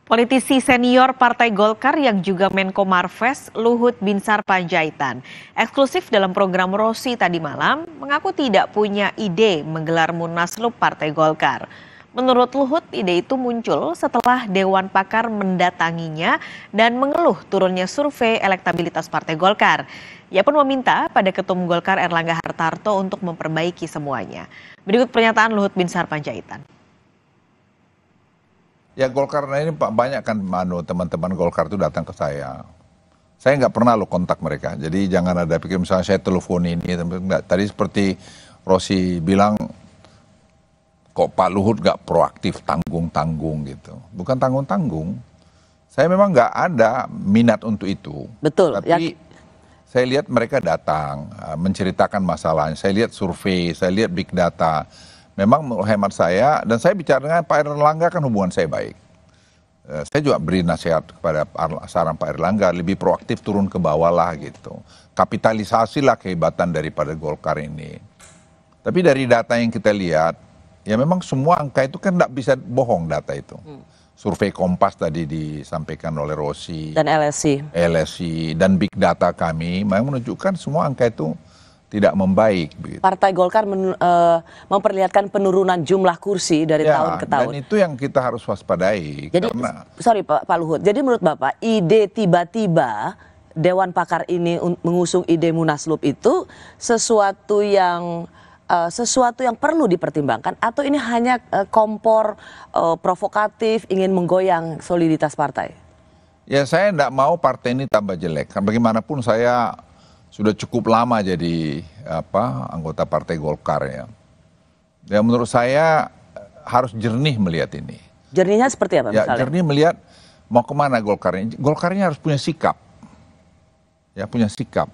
Politisi senior Partai Golkar yang juga Menko Marves, Luhut Binsar Panjaitan, eksklusif dalam program Rosi tadi malam, mengaku tidak punya ide menggelar Munaslup Partai Golkar. Menurut Luhut, ide itu muncul setelah Dewan Pakar mendatanginya dan mengeluh turunnya survei elektabilitas Partai Golkar. Ia pun meminta pada Ketum Golkar Erlangga Hartarto untuk memperbaiki semuanya. Berikut pernyataan Luhut Binsar Panjaitan. Ya Golkar ini banyak kan teman-teman Golkar itu datang ke saya. Saya nggak pernah lo kontak mereka. Jadi jangan ada pikir misalnya saya telepon ini. Enggak. Tadi seperti Rosi bilang, kok Pak Luhut nggak proaktif tanggung-tanggung gitu. Bukan tanggung-tanggung. Saya memang nggak ada minat untuk itu. Betul. Tapi saya lihat mereka datang menceritakan masalahnya. Saya lihat survei, saya lihat big data. Memang hemat saya, dan saya bicara dengan Pak Erlangga kan hubungan saya baik. Saya juga beri nasihat kepada saran Pak Erlangga, lebih proaktif turun ke bawah lah gitu. Kapitalisasilah kehebatan daripada Golkar ini. Tapi dari data yang kita lihat, ya memang semua angka itu kan tidak bisa bohong data itu. Survei Kompas tadi disampaikan oleh Rosi. Dan LSI. Dan big data kami memang menunjukkan semua angka itu tidak membaik. Begitu. Partai Golkar memperlihatkan penurunan jumlah kursi dari tahun ke tahun. Dan itu yang kita harus waspadai. Jadi, sorry Pak Luhut, jadi menurut Bapak, ide tiba-tiba Dewan Pakar ini mengusung ide Munaslup itu sesuatu yang perlu dipertimbangkan, atau ini hanya kompor provokatif ingin menggoyang soliditas partai? Ya saya tidak mau partai ini tambah jelek. Bagaimanapun saya sudah cukup lama jadi anggota Partai Golkar ya. Ya menurut saya harus jernih melihat ini. Jernihnya seperti apa misalnya? Ya jernih melihat mau kemana Golkar ini. Golkarnya harus punya sikap. Ya punya sikap.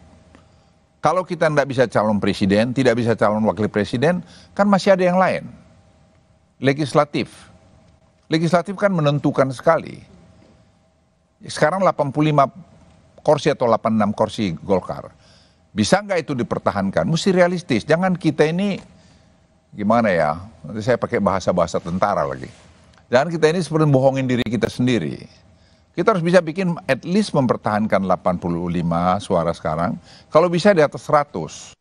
Kalau kita tidak bisa calon presiden, tidak bisa calon wakil presiden, kan masih ada yang lain. Legislatif. Legislatif kan menentukan sekali. Sekarang 85 kursi atau 86 kursi Golkar. Bisa nggak itu dipertahankan? Mesti realistis. Jangan kita ini, gimana ya, nanti saya pakai bahasa-bahasa tentara lagi. Jangan kita ini seperti bohongin diri kita sendiri. Kita harus bisa bikin at least mempertahankan 85 suara sekarang. Kalau bisa di atas 100.